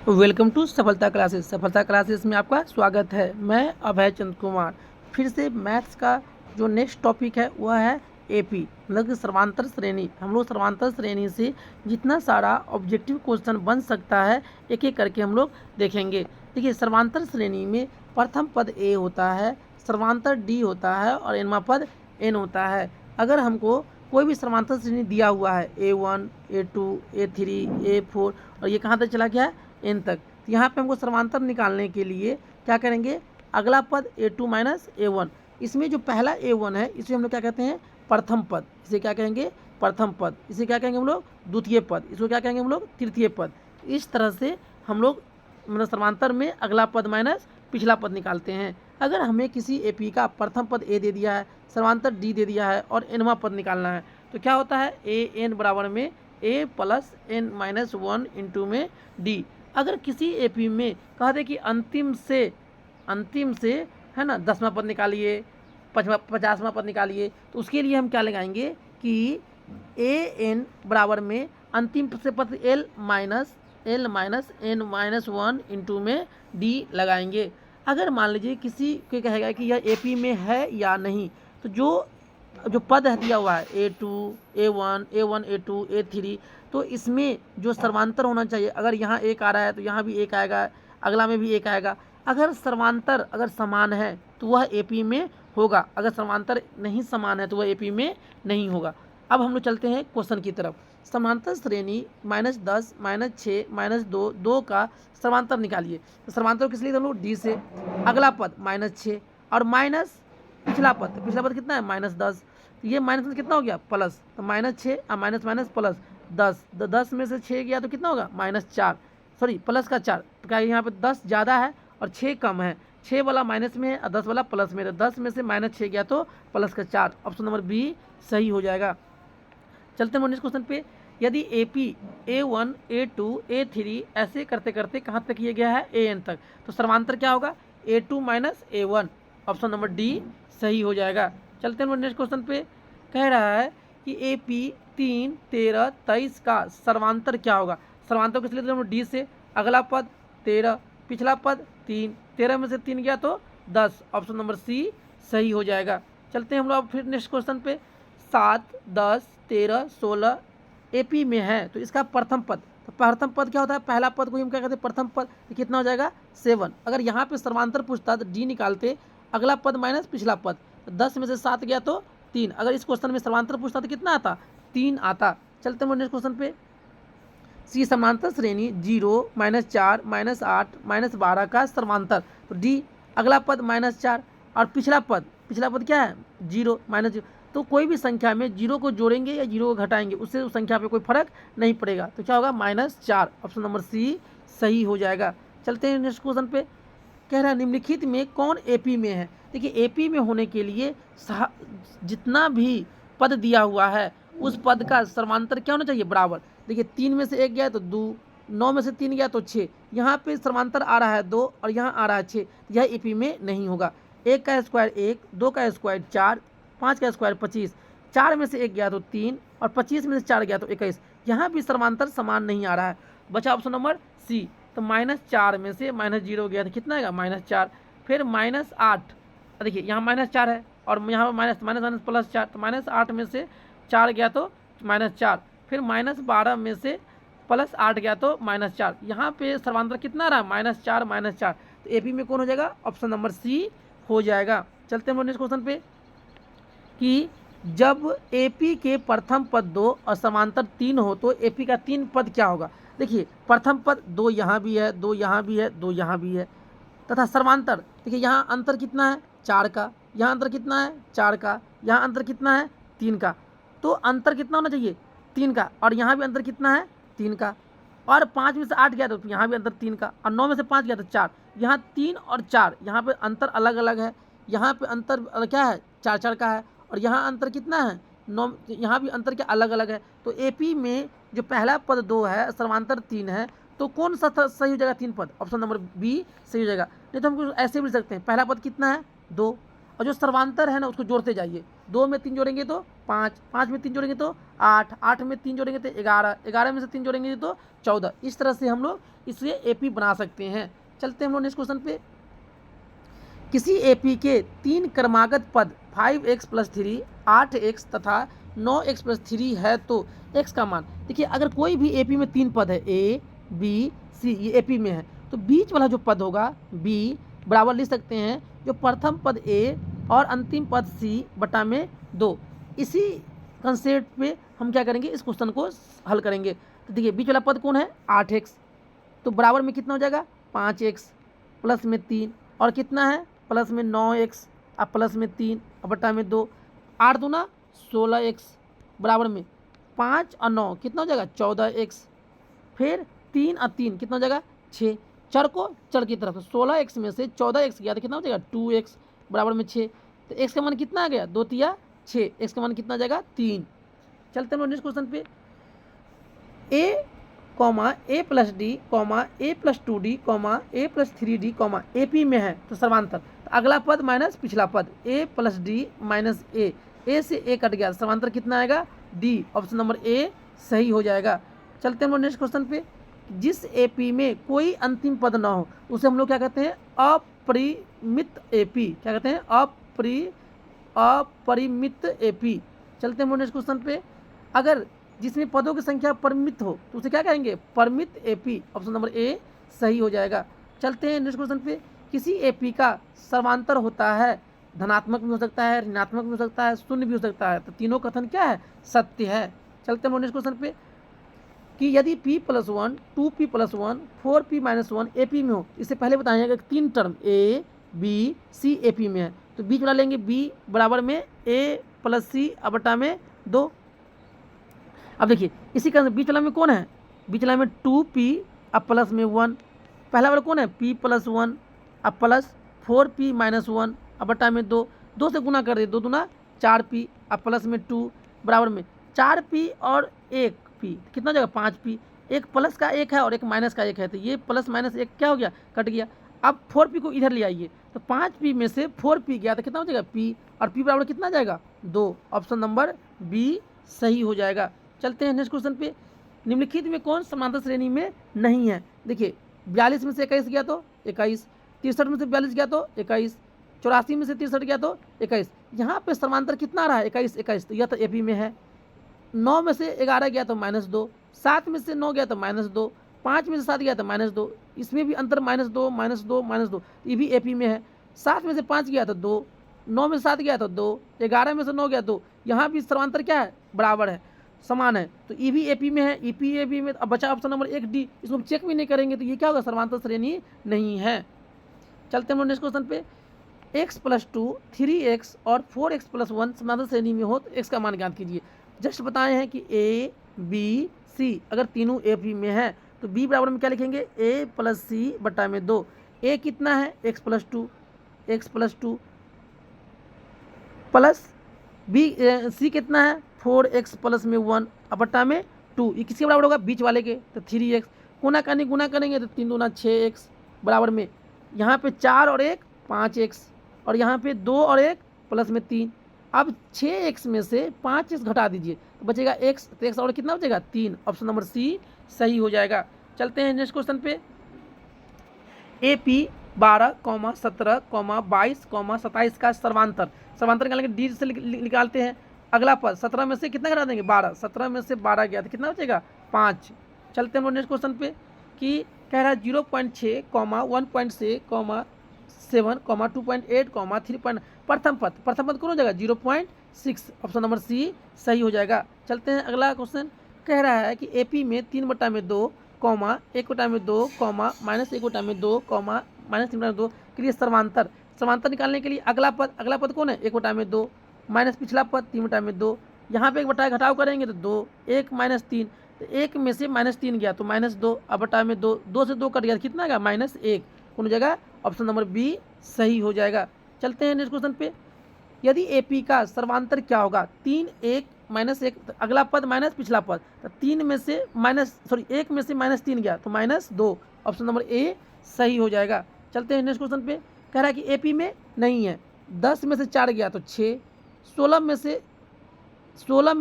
Welcome to सफलता classes. सफलता classes में आपका स्वागत है। मैं अभय चंद्र कुमार। फिर से मैथ्स का जो नेक्स्ट टॉपिक है वह है एपी, मतलब कि सर्वांतर श्रेणी। हम लोग सर्वांतर श्रेणी से जितना सारा ऑब्जेक्टिव क्वेश्चन बन सकता है एक एक करके हम लोग देखेंगे। देखिए, सर्वांतर श्रेणी में प्रथम पद ए होता है, सर्वांतर डी होता है और nवां पद एन होता है। अगर हमको कोई भी सर्वांतर श्रेणी दिया हुआ है A1, A2, A3, A4 और ये कहाँ तक चला गया है एन तक, तो यहाँ पे हमको सर्वांतर निकालने के लिए क्या करेंगे, अगला पद A2 माइनस A1, इसमें जो पहला A1 है इसे हम लोग क्या कहते हैं, प्रथम पद। इसे क्या कहेंगे, प्रथम पद। इसे क्या कहेंगे हम लोग, द्वितीय पद। इसको क्या कहेंगे हम लोग, तृतीय पद। इस तरह से हम लोग मतलब सर्वांतर में अगला पद माइनस पिछला पद निकालते हैं। अगर हमें किसी एपी का प्रथम पद ए दे दिया है, सर्वांतर डी दे दिया है और एनवां पद निकालना है, तो क्या होता है, ए एन बराबर में ए प्लस एन माइनस 1 इंटू में डी। अगर किसी एपी में कह दे कि अंतिम से है ना 10वां पद निकालिए, 50वां पद निकालिए, तो उसके लिए हम क्या लगाएंगे कि ए एन बराबर में अंतिम से पद L minus N minus 1 into में डी लगाएंगे। अगर मान लीजिए किसी को कहेगा कि यह एपी में है या नहीं, तो जो पद है दिया हुआ है A2, A1, A2, A3, तो इसमें जो सर्वांतर होना चाहिए, अगर यहाँ एक आ रहा है तो यहाँ भी एक आएगा, अगला में भी एक आएगा। अगर सर्वांतर अगर समान है तो वह एपी में होगा, अगर सर्वांतर नहीं समान है तो वह एपी में नहीं होगा। अब हम लोग चलते हैं क्वेश्चन की तरफ। समांतर श्रेणी -10, -6, -2, 2 का सर्वांतर निकालिए। तो सर्वांतर किस लिए, हम लोग डी से। अगला पद -6 और माइनस पिछला पद कितना है, -10। तो ये माइनस में कितना हो गया, प्लस। तो -6 और माइनस माइनस प्लस 10। 10 में से 6 गया तो कितना होगा, -4, सॉरी प्लस का 4। तो क्या यहाँ पे 10 ज़्यादा है और 6 कम है। 6 वाला माइनस में है और 10 वाला प्लस में है। 10 में से -6 गया तो प्लस का 4। ऑप्शन नंबर बी सही हो जाएगा। चलते हैं नेक्स्ट क्वेश्चन पे। यदि एपी A1, A2, A3 ऐसे करते करते कहाँ तक किया गया है, AN तक, तो सर्वांतर क्या होगा, A2 minus A1। Option number D सही हो जाएगा। चलते हैं नेक्स्ट क्वेश्चन पे। कह रहा है कि AP 3, 13, 23 का सर्वांतर क्या होगा। सर्वांतर किस लिए, हम डी से। अगला पद 13, पिछला पद 3, 13 में से 3 गया तो 10। ऑप्शन नंबर सी सही हो जाएगा। चलते हैं हम लोग फिर नेक्स्ट क्वेश्चन पे। 7, 10, 13, 16 एपी में है, तो इसका प्रथम पद, तो प्रथम पद क्या होता है, पहला पद को हम क्या कहते हैं, प्रथम पद। तो कितना हो जाएगा, 7। अगर यहाँ पे सर्वांतर पूछता तो डी निकालते, अगला पद माइनस पिछला पद। तो 10 में से 7 गया तो 3। अगर इस क्वेश्चन में सर्वांतर पूछता तो कितना आता, 3 आता। चलते हैं नेक्स्ट क्वेश्चन पे। सी समांतर श्रेणी 0, -4, -8, -12 का सर्वांतर, तो डी अगला पद -4 और पिछला पद क्या है, 0, -0। तो कोई भी संख्या में 0 को जोड़ेंगे या 0 को घटाएंगे, उससे उस संख्या पे कोई फर्क नहीं पड़ेगा। तो क्या होगा, -4। ऑप्शन नंबर सी सही हो जाएगा। चलते हैं नेक्स्ट क्वेश्चन पे। कह रहा है निम्नलिखित में कौन एपी में है। देखिए, एपी में होने के लिए जितना भी पद दिया हुआ है उस पद का सर्वांतर क्या होना चाहिए, बराबर। देखिए, 3 में से 1 गया तो 2, 9 में से 3 गया तो 6। यहाँ पे सर्वांतर आ रहा है 2 और यहाँ आ रहा है 6, यह एपी में नहीं होगा। 1 का स्क्वायर 1, 2 का स्क्वायर 4, 5 का स्क्वायर 25, 4 में से 1 गया तो 3 और 25 में से 4 गया तो 21। यहाँ भी सर्वांतर समान नहीं आ रहा है, बचा ऑप्शन नंबर सी। तो -4 में से -0 गया तो कितना आएगा, -4। फिर -8, देखिए यहाँ -4 है और यहाँ पर माइनस प्लस 4, तो -8 में से 4 गया तो -4। फिर -12 में से प्लस 8 गया तो -4। यहाँ पे सर्वांतर कितना रहा, -4, -4। तो एपी में कौन हो जाएगा, ऑप्शन नंबर सी हो जाएगा। चलते हैं नेक्स्ट क्वेश्चन पे कि जब एपी के प्रथम पद 2 और समांतर 3 हो तो एपी का 3 पद क्या होगा। देखिए, प्रथम पद 2 यहाँ भी है, 2 यहाँ भी है, 2 यहाँ भी है, तथा सर्वांतर देखिए यहाँ अंतर कितना है, 4 का। यहाँ अंतर कितना है, 4 का। यहाँ अंतर कितना है, 3 का। तो अंतर कितना होना चाहिए, 3 का। और यहाँ भी अंतर कितना है, 3 का। और 5 में से 8 गया तो यहाँ भी अंतर 3 का। और 9 में से 5 गया तो 4। यहाँ 3 और 4, यहाँ पे अंतर अलग अलग है। यहाँ पे अंतर क्या है, 4 का है। और यहाँ अंतर कितना है, 9। यहाँ भी अंतर क्या अलग अलग है। तो एपी में जो पहला पद 2 है, सर्वांतर 3 है, तो कौन सा सही हो जाएगा, 3 पद। ऑप्शन नंबर बी सही हो जाएगा। नहीं तो हम ऐसे भी लिख सकते हैं, पहला पद कितना है, 2, और जो सर्वांतर है ना उसको जोड़ते जाइए। 2 में 3 जोड़ेंगे तो 5, 5 में 3 जोड़ेंगे तो 8, 8 में 3 जोड़ेंगे तो 11, 11 में से 3 जोड़ेंगे तो 14। इस तरह से हम लोग इसे एपी बना सकते हैं। चलते हैं हम लोग नेक्स्ट क्वेश्चन पे। किसी एपी के 3 क्रमागत पद 5x + 3, 8x तथा 9x + 3 है तो x का मान। देखिए अगर कोई भी एपी में 3 पद है a, b, c, ये एपी में है तो बीच वाला जो पद होगा b बराबर लिख सकते हैं जो प्रथम पद a और अंतिम पद c बटा में 2। इसी कंसेप्ट पे हम क्या करेंगे, इस क्वेश्चन को हल करेंगे। तो देखिए बीच वाला पद कौन है 8x, तो बराबर में कितना हो जाएगा 5x प्लस में 3 और कितना है प्लस में 9x अब प्लस में 3 और बटा में 2, 8 दूना 16x बराबर में 5 और 9 कितना हो जाएगा 14x, फिर 3 और 3 कितना हो जाएगा 6, चर को चर की तरफ 16x में से 14x गया तो कितना हो जाएगा 2x बराबर में 6। तो x का मान कितना आ गया 2 तिया 6, x का मान कितना आ जाएगा 3। चलते हैं नेक्स्ट क्वेश्चन पे। a + d, a + 2d, a + 3d, AP में है तो सर्वांतर। तो अगला पद माइनस पिछला पद a + d - a से a कट गया, सर्वांतर कितना आएगा d। ऑप्शन नंबर a सही हो जाएगा। चलते हैं हम लोग नेक्स्ट क्वेश्चन पे। जिस एपी में कोई अंतिम पद ना हो उसे हम लोग क्या कहते हैं अपरिमित एपी। क्या कहते हैं अपरिमित एपी। चलते हैं हम लोग नेक्स्ट क्वेश्चन पे। अगर जिसमें पदों की संख्या परिमित हो तो उसे क्या कहेंगे परिमित एपी। ऑप्शन नंबर ए सही हो जाएगा। चलते हैं नेक्स्ट क्वेश्चन पे। किसी एपी का सर्वांतर होता है, धनात्मक भी हो सकता है, ऋणात्मक भी हो सकता है, शून्य भी हो सकता है, तो तीनों कथन क्या है सत्य है। चलते हैं नेक्स्ट क्वेश्चन पे कि यदि p + 1, 2p + 1, 4p - 1 एपी में हो। इससे पहले बताइएगा कि 3 term a, b, c AP में है तो बीच वाला लेंगे b बराबर में a + c बटा में 2। अब देखिए इसी का बीच वाला में कौन है, बीच वाला में 2p अब प्लस में 1, पहला वाला कौन है p + 1 अब प्लस 4p - 1 अब बटा में 2, 2 से गुना कर दे 2 दूना 4p अब प्लस में 2 बराबर में 4p और 1p कितना हो जाएगा 5p। एक प्लस का एक है और एक माइनस का एक है तो ये प्लस माइनस एक क्या हो गया कट गया। अब 4p को इधर ले आइए तो 5p में से 4p गया तो कितना हो जाएगा p और p बराबर कितना आ जाएगा 2। ऑप्शन नंबर b सही हो जाएगा। चलते हैं नेक्स्ट क्वेश्चन पे। निम्नलिखित में कौन समांतर श्रेणी में नहीं है। देखिए 42 में से 21 गया तो 21, 63 में से 42 गया तो 21, 84 में से 63 गया तो 21। यहाँ पे समांतर कितना रहा 21 21 तो यह तो एपी में है। 9 में से 11 गया तो -2, 7 में से 9 गया तो -2, 5 में से 7 गया तो -2, इसमें भी अंतर -2 -2 -2 ये भी एपी में है। 7 में से 5 गया तो 2, 9 में से 7 गया तो 2, 11 में से 9 गया तो यहाँ भी सर्वांतर क्या है बराबर है समान है तो ये भी एपी में है। ईपी एपी में अब बचा ऑप्शन नंबर 1 डी, इसको हम चेक भी नहीं करेंगे तो ये क्या होगा सर्वांतर श्रेणी नहीं है। चलते हैं नेक्स्ट क्वेश्चन पे। x + 2, 3x और 4x + 1 समांतर श्रेणी में हो तो x का मान ज्ञात कीजिए। जस्ट बताए हैं कि a, b, c अगर तीनों एपी में है तो b बराबर में क्या लिखेंगे a + c बटा में 2। a कितना है x + 2 प्लस b c कितना है 4x प्लस में 1 अब बटा में 2। ये किसके बराबर होगा बीच वाले के तो 3x। गुना करेंगे तो 3 दूना 6x बराबर में यहाँ पे 4 और 1 5x और यहाँ पे 2 और 1 प्लस में 3। अब 6x में से 5x घटा दीजिए तो बचेगा x, तो x और कितना बचेगा 3। ऑप्शन नंबर सी सही हो जाएगा। चलते हैं नेक्स्ट क्वेश्चन पे। AP 12, 17, 22, 27 का सर्वांतर निकालेंगे डी से निकालते हैं। अगला पद 17 में से कितना घटा देंगे 12, 17 में से 12 गया तो कितना बचेगा 5। चलते हैं नेक्स्ट क्वेश्चन पे कि कह रहा है 0.6, 1.6, 7, 2.8, 3. प्रथम पद कौन हो जाएगा 0.6। ऑप्शन नंबर सी सही हो जाएगा। चलते हैं अगला क्वेश्चन। कह रहा है कि एपी में 3/2, 1/2, -1/2, -3/2 के लिए सर्वांतर निकालने के लिए अगला पद कौन है 1/2 माइनस पिछला पद 3/2। यहाँ पे एक बटा घटाव करेंगे तो 2, 1 - 3 तो 1 में से -3 गया तो -2 अब बटा में 2, 2 से 2 कट गया कितना आएगा -1 कौन हो जाएगा। ऑप्शन नंबर बी सही हो जाएगा। चलते हैं नेक्स्ट क्वेश्चन पे। यदि एपी का सर्वांतर क्या होगा 3, 1 -1 तो अगला पद माइनस पिछला पद तो 1 में से -3 गया तो -2। ऑप्शन नंबर ए सही हो जाएगा। चलते हैं नेक्स्ट क्वेश्चन पे। कह रहा है कि एपी में नहीं है 10 में से 4 गया तो 6, 16 में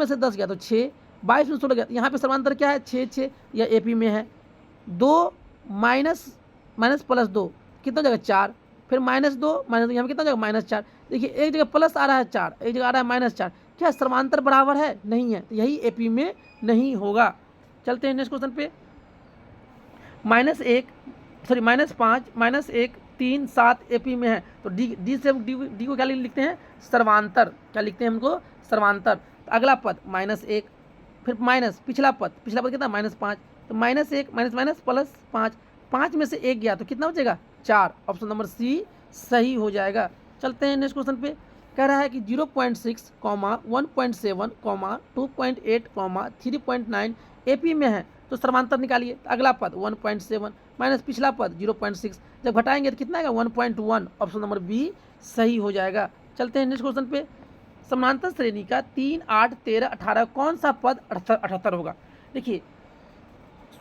से 10 गया तो 6, 22 में 16 गया, यहाँ पे समांतर क्या है 6 6, यह एपी में है। 2 माइनस माइनस प्लस 2 कितना हो जाएगा 4, फिर -2 माइनस, यहाँ पे कितना हो जाएगा -4। देखिए एक जगह प्लस आ रहा है 4, एक जगह आ रहा है -4, क्या समांतर बराबर है? नहीं है, तो यही एपी में नहीं होगा। चलते हैं नेक्स्ट क्वेश्चन पे। -5 -1 3 7 एपी में है, तो डी से डी को क्या लिखते हैं? सर्वांतर। क्या लिखते हैं हमको? सर्वांतर। तो अगला पद -1, फिर माइनस पिछला पद कितना? -5, तो -1 माइनस प्लस 5, 5 में से 1 गया तो कितना बचेगा? 4। ऑप्शन नंबर सी सही हो जाएगा। चलते हैं नेक्स्ट क्वेश्चन पे। कह रहा है कि 0.6, 1.7, 2.8, 3.9 एपी में है, तो समांतर निकालिए। तो अगला पद 1.7 माइनस पिछला पद 0.6, जब घटाएंगे तो कितना आएगा? 1.1। ऑप्शन नंबर बी सही हो जाएगा। चलते हैं नेक्स्ट क्वेश्चन पे। समांतर श्रेणी का 3, 8, 13, 18 कौन सा पद 78 होगा? देखिए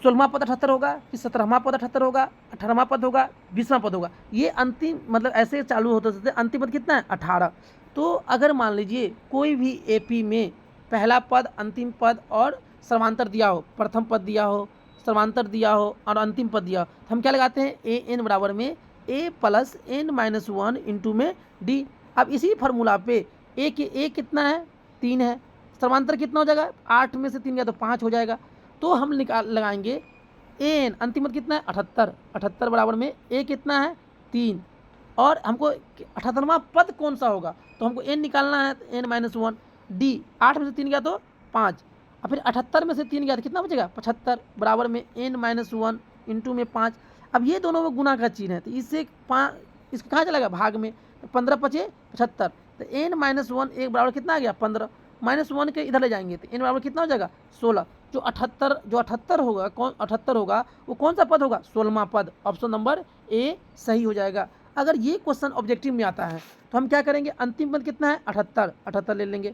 16वां पद 78 होगा, फिर 17वां पद 78 होगा, 18वां पद होगा, 20वां पद होगा। ये अंतिम मतलब ऐसे चालू होते होते अंतिम पद कितना है? 18। तो अगर मान लीजिए कोई भी एपी में पहला पद, अंतिम पद और समांतर दिया हो, प्रथम पद दिया हो, समांतर दिया हो और अंतिम पद दिया हो, तो हम क्या लगाते हैं? ए एन बराबर में ए प्लस एन माइनस 1 इंटू में डी। अब इसी फार्मूला पे ए कितना है? 3 है, समांतर कितना हो जाएगा? 8 में से 3 गया तो 5 हो जाएगा। तो हम लगाएंगे एन, अंतिम पद कितना है? 78, 78 बराबर में ए कितना है? 3, और हमको 78वां पद कौन सा होगा? तो हमको एन निकालना है, एन माइनस 1, डी 8 में से 3 गया तो 5, और फिर 78 में से 3 गया तो कितना बचेगा? 75 बराबर में एन माइनस 1 इंटू में 5। अब ये दोनों में गुना का चिन्ह है, तो इससे इसके कहाँ चलेगा? भाग में। तो 15 पचे 75, तो एन माइनस 1 एक बराबर कितना आ गया? 15, -1 के इधर ले जाएंगे तो एन बराबर कितना हो जाएगा? 16। जो 78 होगा, कौन 78 होगा वो कौन सा पद होगा? 16वां पद। ऑप्शन नंबर ए सही हो जाएगा। अगर ये क्वेश्चन ऑब्जेक्टिव में आता है तो हम क्या करेंगे? अंतिम पद कितना है? 78, 78 ले लेंगे।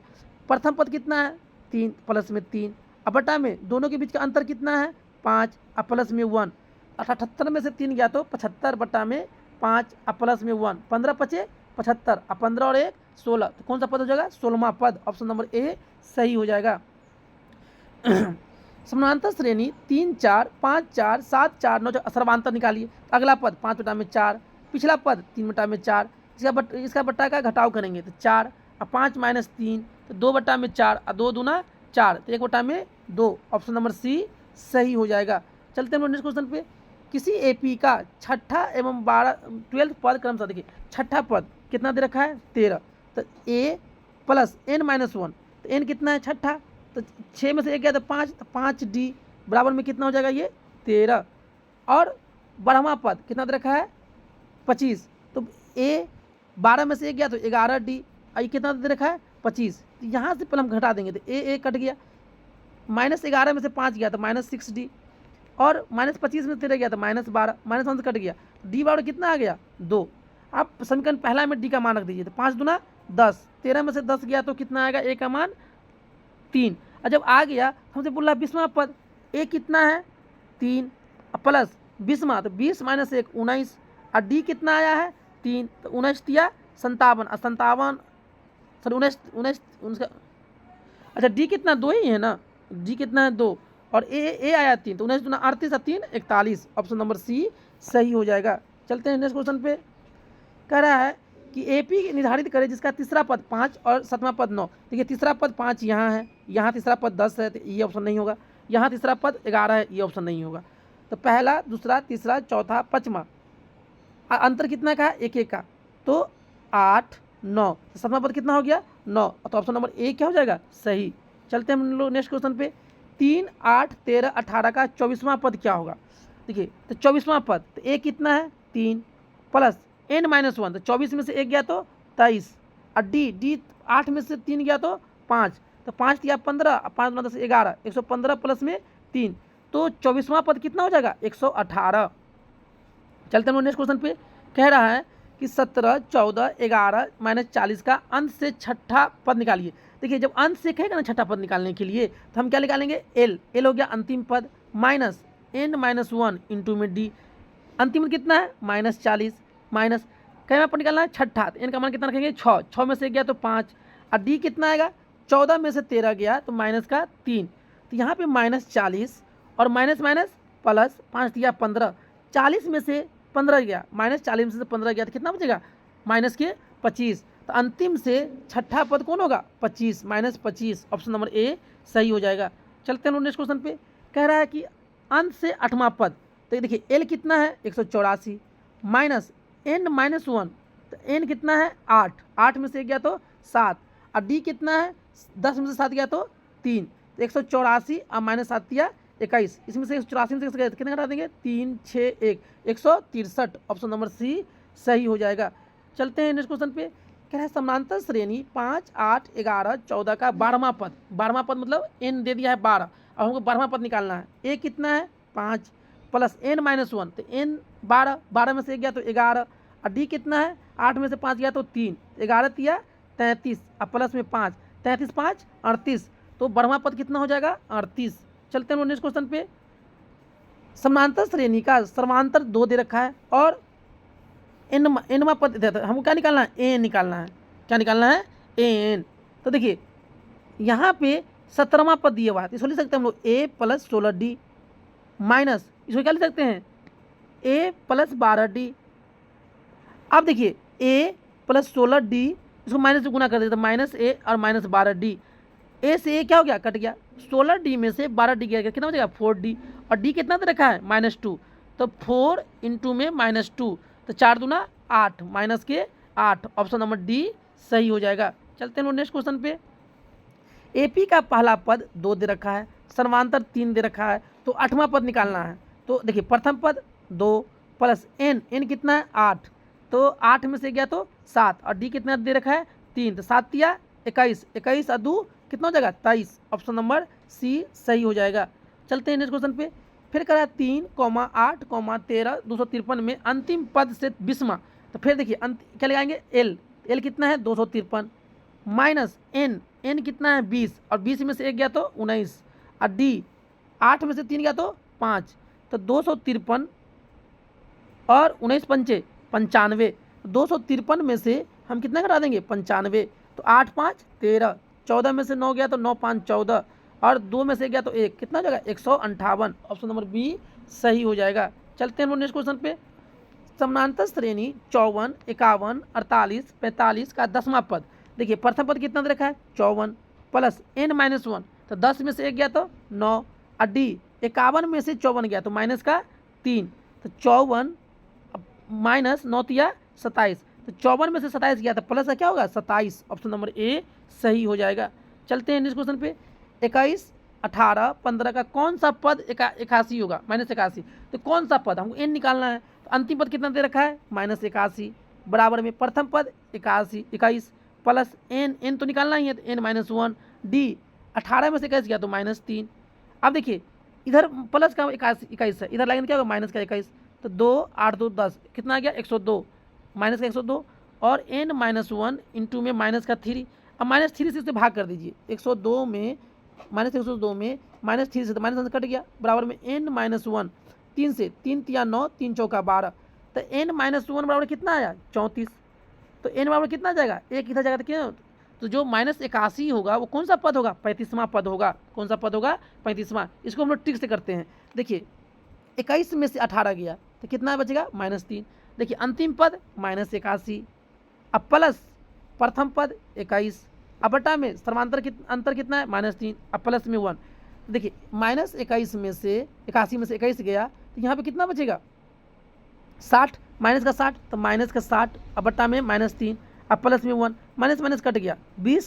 प्रथम पद कितना है? 3 प्लस में 3, अब बटा में दोनों के बीच का अंतर कितना है? 5, अब प्लस में 1, 78 में से 3 गया तो 75 बटा में 5, अब प्लस में 1, 15 पचे 75, अब 15 और 1 16, तो कौन सा पद हो जाएगा? 16वां पद। ऑप्शन नंबर ए सही हो जाएगा। समानांतर श्रेणी 3 4 5 4 7 4 9 सर्वांतर निकालिए। अगला पद 5 बटा में 4, पिछला पद 3 बटा में 4, इसका बट्टा का घटाव करेंगे तो 4, अब 5 माइनस 3 तो 2 बटा में 4, और 2 दूना 4, तो 1 बटा में 2। ऑप्शन नंबर सी सही हो जाएगा। चलते हैं नेक्स्ट क्वेश्चन पे। किसी एपी का छठा एवं 12th पद क्रमशः, देखिए छठा पद कितना दे रखा है? 13, तो ए प्लस एन माइनस 1, तो एन कितना है? छठा, तो 6 में से 1 गया तो 5, तो 5 डी बराबर में कितना हो जाएगा? ये 13। और 12वां पद कितना दे रखा है? 25, तो ए 12 में से 1 गया तो 11 डी, और ये कितना दे रखा है? 25, तो यहाँ से पहले हम घटा देंगे तो ए कट गया, -11 में से 5 गया तो -6 डी, और -25 में 13 गया तो -12, -1 से कट गया, डी बराबर कितना आ गया? 2। आप समीकरण पहला में डी का मान रख दीजिए, तो 5 दूना 10, 13 में से 10 गया तो कितना आएगा? ए का मान 3। और जब आ गया हमसे बोल रहा है 20वां पद, ए कितना है? 3, प्लस 20वां, तो 20 माइनस 1 19, और डी कितना आया है? 3, तो 19 दिया 57, और 57 सर 19 अच्छा डी कितना? 2 ही है ना, डी कितना है? 2, और ए आया 3, तो 19 दूना 38 और 3 41। ऑप्शन नंबर सी सही हो जाएगा। चलते हैं नेक्स्ट क्वेश्चन पे। कह रहा है कि एपी निर्धारित करें जिसका तीसरा पद 5 और 7वां पद 9। देखिए तीसरा पद 5 यहाँ है, यहाँ तीसरा पद 10 है, तो ये ऑप्शन नहीं होगा। यहाँ तीसरा पद 11 है, ये ऑप्शन नहीं होगा। तो पहला, दूसरा, तीसरा, चौथा, 5वां, अंतर कितना का है? 1 1 का, तो 8 9, तो 7वां पद कितना हो गया? 9, तो ऑप्शन नंबर ए क्या हो जाएगा? सही। चलते हैं हम लोग नेक्स्ट क्वेश्चन पे। 3 8 13 18 का 24वां पद क्या होगा? देखिए तो 24वां पद, तो ए कितना है? 3 प्लस एन माइनस 1, तो 24 में से 1 गया तो 23, और डी 8 में से 3 गया तो 5, तो 5 दिया 15, 5 9 10 11, 115 प्लस में 3, तो 24वां पद कितना हो जाएगा? 118। चलते हैं नेक्स्ट क्वेश्चन पे। कह रहा है कि 17 14 11 -40 का अंत से छठा पद निकालिए। देखिए जब अंत से कहेगा ना छठा पद निकालने के लिए, तो हम क्या निकालेंगे? एल हो गया अंतिम पद, माइनस एन माइनस 1 इंटू में डी, अंतिम पद कितना है? -40, माइनस कैमा पर निकालना है? छठा, तो एन का मान कितना रखेंगे? 6, 6 में से 1 गया तो 5, और डी कितना आएगा, 14 में से 13 गया तो माइनस का 3, तो यहाँ पे -40 और माइनस माइनस प्लस 5 दिया 15, 40 में से 15 गया, -40 में से 15 गया तो कितना बचेगा, माइनस के 25। तो अंतिम से छठा पद कौन होगा, 25, -25, ऑप्शन नंबर ए सही हो जाएगा। चलते हैं नेक्स्ट क्वेश्चन पे। कह रहा है कि अंत से 8वां पद, तो देखिए एल कितना है 184 माइनस n -1, तो n कितना है 8, 8 में से गया तो 7, और d कितना है 10 में से 7 गया तो 3, तो 184 और -7 दिया 21, इसमें से 184 में से कितने घटा देंगे, 3 6 1 163, ऑप्शन नंबर सी सही हो जाएगा। चलते हैं नेक्स्ट क्वेश्चन पे। कह रहा है समांतर श्रेणी 5 8 11 14 का 12वां पद, 12वां पद मतलब n दे दिया है 12, अब हमको 12वां पद निकालना है। a कितना है 5 प्लस n -1, तो n 12, 12 में से 1 गया तो 11, और d कितना है 8 में से 5 गया तो 3, 11 तिया 33 और प्लस में 5, 33 5 38, तो 12वां पद कितना हो जाएगा 38। चलते हैं नेक्स्ट क्वेश्चन पे। समांतर श्रेणी का सर्वांतर 2 दे रखा है और एनवा पद देता है, हमको क्या निकालना है, ए निकालना है, क्या निकालना है, एन। तो देखिए यहाँ पे 17वां पद दिया हुआ है, इसको लिख सकते हैं हम लोग a + 16d माइनस, इसको क्या लिख सकते हैं, a + 12d। अब देखिए a + 16d, इसको माइनस से गुना कर देते -a और -12d, a से a क्या हो गया, कट गया, 16d में से 12d गया, कितना हो जाएगा 4d, और d कितना दे रखा है -2, तो 4 × में -2, तो 4 दूना 8, माइनस के 8, ऑप्शन नंबर डी सही हो जाएगा। चलते हैं नेक्स्ट क्वेश्चन पे। एपी का पहला पद 2 दे रखा है, सर्वांतर 3 दे रखा है, तो 8वां पद निकालना है। तो देखिए प्रथम पद 2 प्लस n कितना है 8, तो 8 में से गया तो 7, और डी कितना दे रखा है 3, तो 7 तिया 21, 21 और 2 कितना हो जाएगा 23, ऑप्शन नंबर सी सही हो जाएगा। चलते हैं नेक्स्ट क्वेश्चन पे। फिर करा 3, 8, 13 253 में अंतिम पद से 20वां, तो फिर देखिए क्या लगाएंगे एल कितना है 253 माइनस n कितना है 20, और 20 में से 1 गया तो 19, और डी 8 में से 3 गया तो 5, तो 253 और 19 पंचे 95, 253 में से हम कितना घटा देंगे 95, तो 8 5 13, 14 में से 9 गया तो 9 5 14, और 2 में से गया तो 1, कितना हो जाएगा 158, ऑप्शन नंबर बी सही हो जाएगा। चलते हैं नेक्स्ट क्वेश्चन पे। समानांतर श्रेणी 54 51 48 45 का 10वां पद, देखिए प्रथम पद कितना दे रखा है 54 प्लस n -1, तो 10 में से 1 गया तो 9, और डी 51 में से 54 गया तो माइनस का 3, तो 54 माइनस 9 तिया 27, तो 54 में से 27 गया तो प्लस का क्या होगा 27, ऑप्शन नंबर ए सही हो जाएगा। चलते हैं नेक्स्ट क्वेश्चन पे। 21 18 15 का कौन सा पद 81 होगा, -81, तो कौन सा पद हमको n निकालना है। तो अंतिम पद कितना दे रखा है -81, बराबर में प्रथम पद 21 प्लस n तो निकालना ही है, तो n -1, डी 18 में से 21 गया तो -3। अब देखिए इधर प्लस का 21 है, इधर लाइन क्या होगा माइनस का 21, तो 2 8 2 10 कितना आ गया 102, माइनस का 102, और n -1 इंटू में माइनस का 3, अब -3 से इसे भाग कर दीजिए, 102 में -102 में -3 से तो माइनस कट गया, बराबर में n -1, 3 से 3 तिया 9 3 चौका 12, तो n -1 बराबर कितना आया 34, तो n बराबर कितना आ जाएगा 1 इधर जाएगा तो क्या, तो जो -81 होगा वो कौन सा पद होगा 35वां पद होगा, कौन सा पद होगा 35वां। इसको हम लोग ट्रिक से करते हैं। देखिए 21 में से 18 गया तो कितना बचेगा -3, देखिए अंतिम पद -81, अब प्लस प्रथम पद 21, अब बटा में सर्वांतर अंतर कितना है -3, अब प्लस में 1, देखिए -21 में से 81 में से 21 गया तो यहाँ पे कितना बचेगा 60, माइनस का 60, तो माइनस का 60, अब बट्टा में -3, अब प्लस में 1, माइनस माइनस कट गया 20,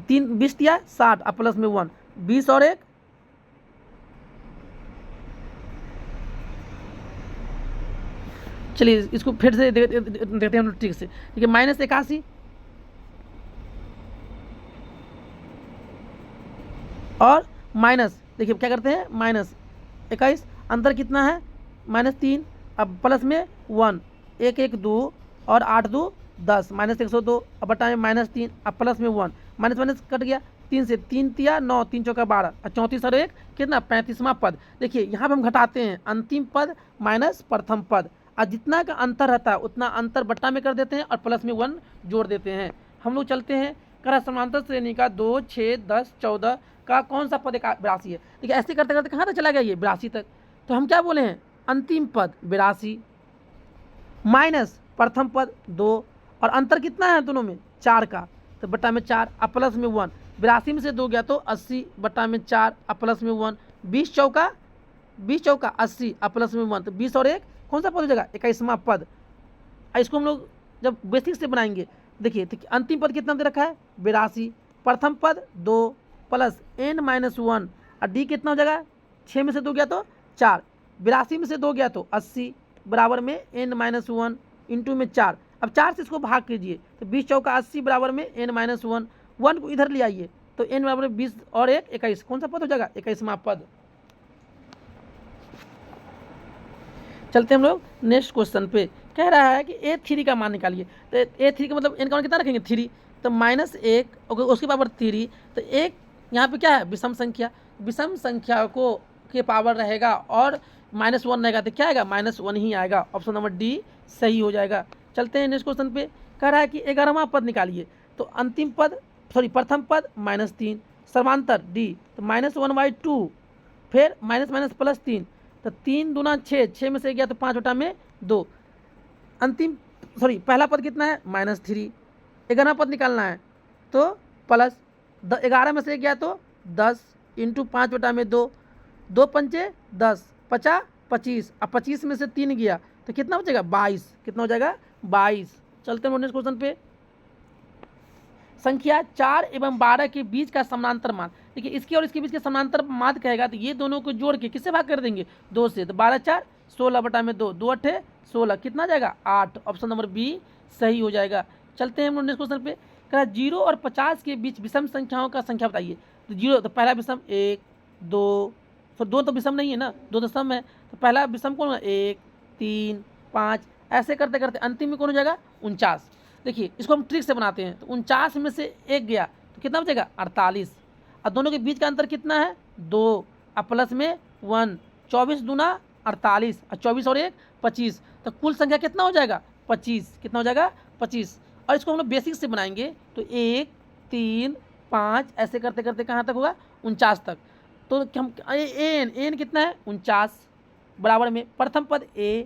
20 दिया 60, अब प्लस में 1, 20 और 1, चलिए इसको फिर से देखते हैं हम ठीक से। देखिए -81 और माइनस, देखिए क्या करते हैं -21, अंतर कितना है -3, अब प्लस में 1, 1 1 2 और 8 2 10, -102, अब बटा में -3, अब प्लस में 1, माइनस माइनस कट गया 3 से 3 तिया 9 3 चौका 12, 34 और 1 कितना 35वां पद। देखिए यहाँ पे हम घटाते हैं अंतिम पद माइनस प्रथम पद, और जितना का अंतर रहता है उतना अंतर बट्टा में कर देते हैं और प्लस में 1 जोड़ देते हैं। हम लोग चलते हैं कह रहा समांतर श्रेणी का 2, 6, 10, 14 का कौन सा पद 82 है। देखिए ऐसे करते करते कहाँ तक चला गया ये 82 तक। तो हम क्या बोले हैं, अंतिम पद 82 माइनस प्रथम पद 2 और अंतर कितना है दोनों में 4 का, तो बटा में 4 और प्लस में 1। 82 में से 2 गया तो 80 बटा में 4 और प्लस में 1। 20 चौका 80 और प्लस में 1, तो 20 और 1 कौन सा पद हो जाएगा 21वां पद। इसको हम लोग जब बेसिक से बनाएंगे, देखिए अंतिम पद कितना दे रखा है 82, प्रथम पद 2 प्लस n-1 और डी कितना हो जाएगा 6 में से 2 गया तो 4, 82 में से 2 गया तो 80 बराबर में n-1 इंटू में 4। अब 4 से इसको भाग कीजिए तो 20 चौका 80 बराबर में n-1, 1 को इधर ले आइए तो n बराबर 20 और 1 21, कौन सा पद हो जाएगा 21वां पद। चलते हम लोग नेक्स्ट क्वेश्चन पे। कह रहा है कि a3 का मान निकालिए। तो a3 का मतलब n का मान कितना रखेंगे 3, तो -1 उसके पावर 3, तो एक यहाँ पे क्या है विषम संख्या, विषम संख्या को के पावर रहेगा और -1 रहेगा तो क्या आएगा -1 ही आएगा। ऑप्शन नंबर डी सही हो जाएगा। चलते हैं नेक्स्ट क्वेश्चन पे। कह रहा है कि 11वां पद निकालिए। तो अंतिम पद प्रथम पद -3 समांतर डी, तो -1/2 फिर माइनस प्लस 3, तो 3 दूना 6, 6 में से गया तो 5 बटा में 2। अंतिम पहला पद कितना है -3, 11वां पद निकालना है तो प्लस 11 में से गया तो 10 इंटू 5 बटा में 2, 2 पंचे 10, 50 25 और 25 में से 3 गया तो कितना हो जाएगा 22, कितना हो जाएगा 22। चलते हैं नेक्स्ट क्वेश्चन पे। संख्या 4 एवं 12 के बीच का समांतर मान। देखिए इसके और इसके बीच के समांतर मान कहेगा तो ये दोनों को जोड़ के किससे भाग कर देंगे 2 से, तो 12 4 16 बटा में 2, 2 8 16, कितना आ जाएगा 8। ऑप्शन नंबर बी सही हो जाएगा। चलते हैं हम लोग नेक्स्ट क्वेश्चन पे। कह रहा है 0 और 50 के बीच विषम संख्याओं का संख्या बताइए। तो 0 तो पहला विषम 1 2, तो 2 तो विषम नहीं है ना, 2 तो सम है, तो पहला विषम कौन है 1 3 5, ऐसे करते करते अंतिम में कौन हो जाएगा 49। देखिए इसको हम ट्रिक से बनाते हैं, तो 49 में से 1 गया तो कितना बचेगा 48, और दोनों के बीच का अंतर कितना है 2 और प्लस में 1, 24 दूना 48 और 24 और 1 25, तो कुल संख्या कितना हो जाएगा 25, कितना हो जाएगा 25। और इसको हम लोग बेसिक से बनाएंगे तो 1 3 5 ऐसे करते करते कहाँ तक होगा 49 तक। तो हम एन कितना है 49 बराबर में प्रथम पद a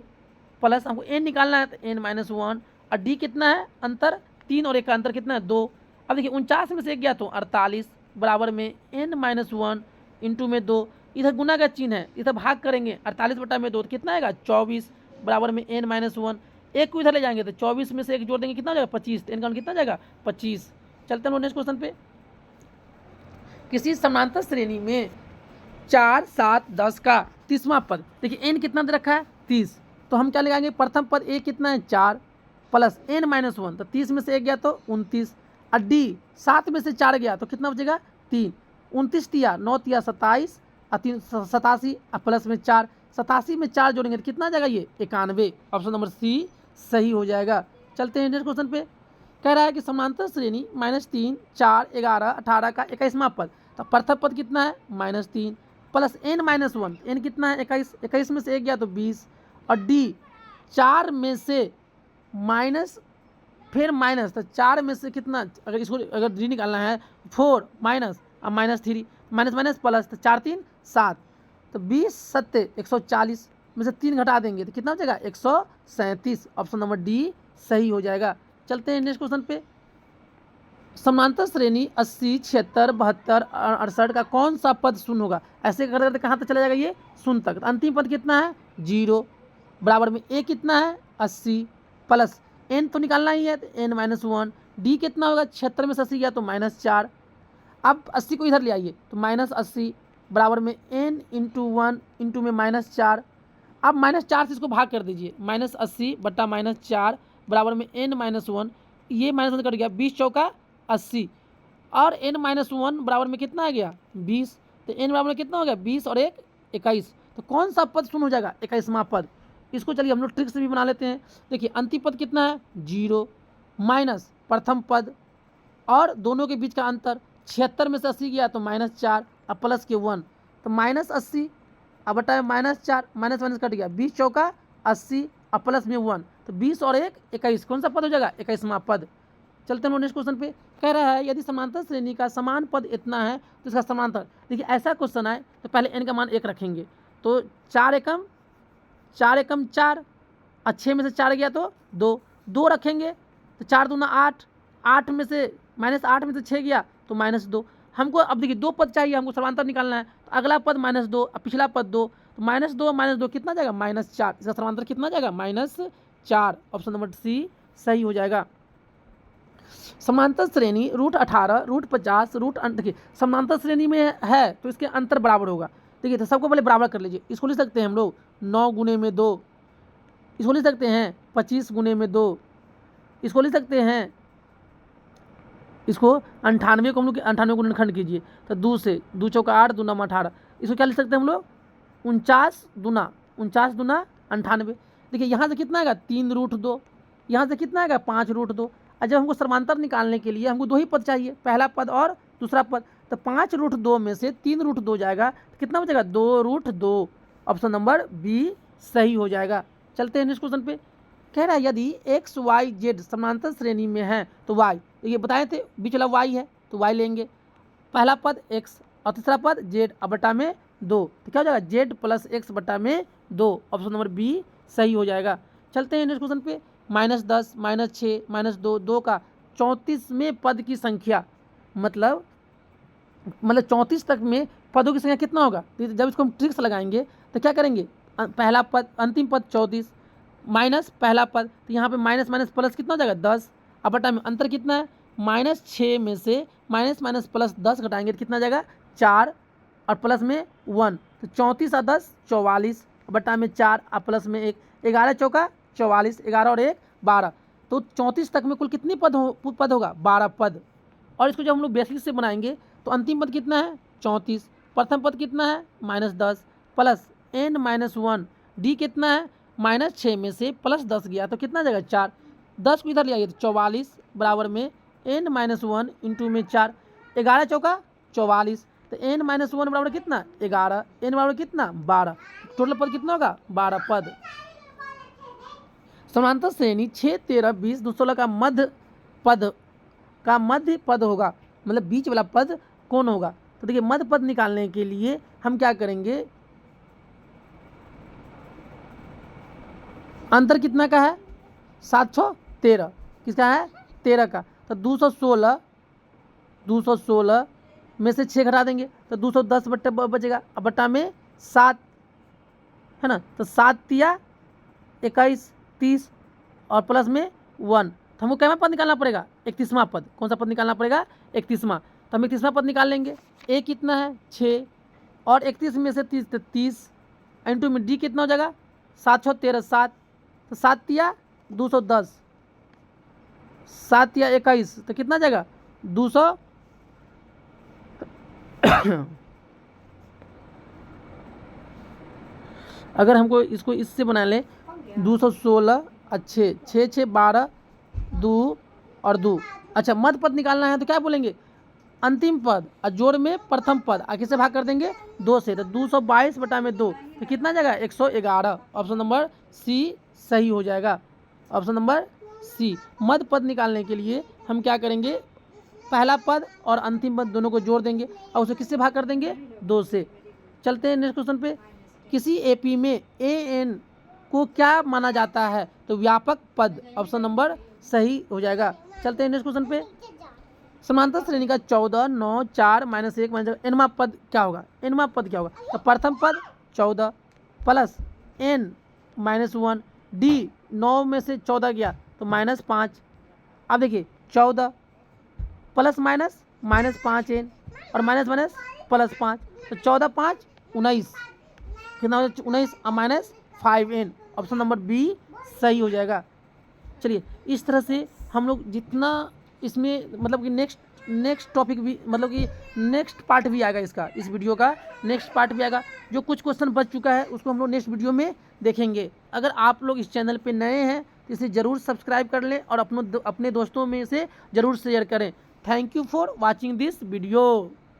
प्लस हमको n निकालना है तो n-1 और d कितना है अंतर 3 और 1 का अंतर कितना है 2। अब देखिए 49 में से 1 गया तो 48 बराबर में n-1 इंटू में 2, इधर गुना का चिन्ह है इधर भाग करेंगे 48 बटा में 2 तो कितना आएगा 24 बराबर में n-1, 1 को इधर ले जाएंगे तो 24 में से 1 जोड़ देंगे कितना हो जाएगा 25, तो n का मान कितना जाएगा 25। चलते हैं नेक्स्ट क्वेश्चन पे। किसी समांतर श्रेणी में 4 7 10 का 30वां पद। देखिए n कितना दे रखा है 30, तो हम क्या लगाएंगे प्रथम पद a कितना है 4 प्लस n-1, तो 30 में से 1 गया तो 29 और d 7 में से 4 गया तो कितना बचेगा 3, 29 तिया 9 तिया 27 और 3 87 और प्लस में 4, 87 में 4 जोड़ेंगे तो कितना आ जाएगा ये 91। ऑप्शन नंबर सी सही हो जाएगा। चलते हैं नेक्स्ट क्वेश्चन पे। कह रहा है कि समांतर श्रेणी -3 4 11 18 का 21वां पद। तो प्रथम पद कितना है -3 प्लस n-1, n कितना है 21, 21 में से 1 गया तो 20 और d 4 में से माइनस फिर माइनस, तो 4 में से कितना अगर इसको अगर d निकालना है 4 माइनस और -3 माइनस प्लस, तो 4 3 7, तो 20 7 140 में से 3 घटा देंगे तो कितना हो जाएगा 137। ऑप्शन नंबर डी सही हो जाएगा। चलते हैं नेक्स्ट क्वेश्चन पे। समांतर श्रेणी 80 76 72 68 का कौन सा पद शून्य होगा। ऐसे करते करते कहाँ तक चला जाएगा ये शून्य तक। तो अंतिम पद कितना है 0 बराबर में a कितना है 80 प्लस n तो निकालना ही है तो n-1, d कितना होगा 76 में से 80 गया तो -4। अब 80 को इधर ले आइए तो -80 बराबर में n इंटू 1 इंटू में -4। अब -4 से इसको भाग कर दीजिए, -80 बटा -4 बराबर में n-1, ये -1 कट गया 20 चौका 80 और n-1 बराबर में कितना आ गया 20, तो n बराबर में कितना हो गया 20 और 1 21, तो कौन सा पद शून्य हो जाएगा 21वां पद। इसको चलिए हम लोग ट्रिक से भी बना लेते हैं। देखिए अंतिम पद कितना है 0 माइनस प्रथम पद और दोनों के बीच का अंतर 76 में से 80 गया तो -4 और प्लस के 1, तो -80 अब बटा -4 माइनस कट गया 20 चौका 80 और प्लस में 1, तो 20 और 1 21, कौन सा पद हो जाएगा 21वां पद। चलते हैं नेक्स्ट क्वेश्चन पे। कह रहा है यदि समांतर श्रेणी का समान पद इतना है तो इसका समांतर, देखिए ऐसा क्वेश्चन आए तो पहले n का मान 1 रखेंगे, तो 4 एकम 4, और 6 में से 4 गया तो 2 रखेंगे, तो 4 दूना 8, 8 में से -8 में से 6 गया तो -2। हमको अब देखिए 2 पद चाहिए, हमको समांतर निकालना है, तो अगला पद -2 और पिछला पद 2, तो -2 कितना जाएगा -4, इसका समांतर कितना जाएगा -4। ऑप्शन नंबर सी सही हो जाएगा। समांतर श्रेणी √18, √50, देखिए समांतर श्रेणी में है तो इसके अंतर बराबर होगा। देखिए तो सबको पहले बराबर कर लीजिए, इसको लिख सकते हैं हम लोग 9 गुने में 2, इसको लिख सकते हैं 25 गुने में 2, इसको लिख सकते हैं, इसको 98 को हम लोग 98 गुणे खंड कीजिए तो 2 से 2 चौका 8, 2 9 18, इसको क्या लिख सकते हैं हम लोग 49 दूना 98। देखिए यहाँ से कितना आएगा 3√2, यहाँ से कितना आएगा 5√2। और जब हमको समांतर निकालने के लिए हमको 2 ही पद चाहिए, पहला पद और दूसरा पद, तो 5√2 में से 3√2 जाएगा तो कितना बचेगा 2√2। ऑप्शन नंबर बी सही हो जाएगा। चलते हैं नेक्स्ट क्वेश्चन पे। कह रहा है यदि x y z समांतर श्रेणी में है तो y, ये बताए थे बीच वाला y है तो y लेंगे, पहला पद x और तीसरा पद z और बटा में 2, तो क्या हो जाएगा z + x बटा में 2। ऑप्शन नंबर बी सही हो जाएगा। चलते हैं नेक्स्ट क्वेश्चन पे। -10, -6, -2, 2 का 34वें पद की संख्या, मतलब 34 तक में पदों की संख्या कितना होगा। जब इसको हम ट्रिक्स लगाएंगे तो क्या करेंगे, पहला पद अंतिम पद 34 माइनस पहला पद, तो यहाँ पे माइनस माइनस प्लस कितना हो जाएगा 10, अब बटा में अंतर कितना है -6 में से माइनस माइनस प्लस 10 घटाएंगे तो कितना जाएगा 4 और प्लस में 1, तो 34 और 10 44, बटा में 4 और प्लस में 1, 11 चौका 44, 11 और 1 12, तो 34 तक में कुल कितनी पद होगा 12 पद। और इसको जब हम लोग बेसिस से बनाएंगे तो अंतिम पद कितना है 34, प्रथम पद कितना है -10 प्लस n-1, डी कितना है -6 में से प्लस 10 गया तो कितना जाएगा 4, 10 को इधर ले आइए तो 44 बराबर में n-1 इंटू में 4, 11 चौका 44, तो n-1 बराबर कितना 11, n बराबर कितना 12, टोटल पद कितना होगा 12 पद। समांतर श्रेणी 6, 13, 20, 216 का मध्य पद होगा, मतलब बीच वाला पद कौन होगा। तो देखिए मध्य पद निकालने के लिए हम क्या करेंगे, अंतर कितना का है 713, किसका है 13 का, तो 216 में से 6 घटा देंगे तो 210 बचेगा, अब बटा में 7 है ना, तो 7 तिया 21 30 और प्लस में 1, तो हमको कैसा पद निकालना पड़ेगा 31वां पद। कौन सा पद निकालना पड़ेगा 31वां, तो हम 31वां पद निकाल लेंगे। a कितना है 6 और 31 में से 30 तो 30 इंटू में d कितना हो जाएगा 7 6 13 7, तो 7 तिया 210, 7 तिया 21 तो कितना जाएगा 200 अगर हमको इसको इससे बना ले 216 अच्छे 6 6 12 2 और 2, अच्छा मध्य पद निकालना है तो क्या बोलेंगे अंतिम पद और जोड़ में प्रथम पद आगे से भाग कर देंगे 2 से, तो 222 बटा में 2 तो कितना जाएगा 111। ऑप्शन नंबर सी सही हो जाएगा। Option number C. मध्य पद निकालने के लिए हम क्या करेंगे, पहला पद और अंतिम पद दोनों को जोड़ देंगे और उसे किससे भाग कर देंगे 2 से। चलते हैं नेक्स्ट क्वेश्चन पे। किसी एपी में an को क्या माना जाता है, तो व्यापक पद। ऑप्शन नंबर सही हो जाएगा। चलते हैं नेक्स्ट क्वेश्चन पे। समांतर श्रेणी का 14 9 4 -1 एनवा पद क्या होगा, एनवा पद क्या होगा, तो प्रथम पद 14 प्लस n-1, डी 9 में से 14 गया तो -5, अब देखिए 14 प्लस माइनस -5n और माइनस माइनस +5, तो 14 5 19, कितना हो जाए 19 और -5n। ऑप्शन नंबर बी सही हो जाएगा। चलिए इस तरह से हम लोग जितना इसमें मतलब कि नेक्स्ट टॉपिक भी मतलब कि नेक्स्ट पार्ट भी आएगा इसका, इस वीडियो का नेक्स्ट पार्ट भी आएगा। जो कुछ क्वेश्चन बच चुका है उसको हम लोग नेक्स्ट वीडियो में देखेंगे। अगर आप लोग इस चैनल पे नए हैं तो इसे ज़रूर सब्सक्राइब कर लें और अपने दोस्तों में से ज़रूर शेयर करें। Thank you for watching this video.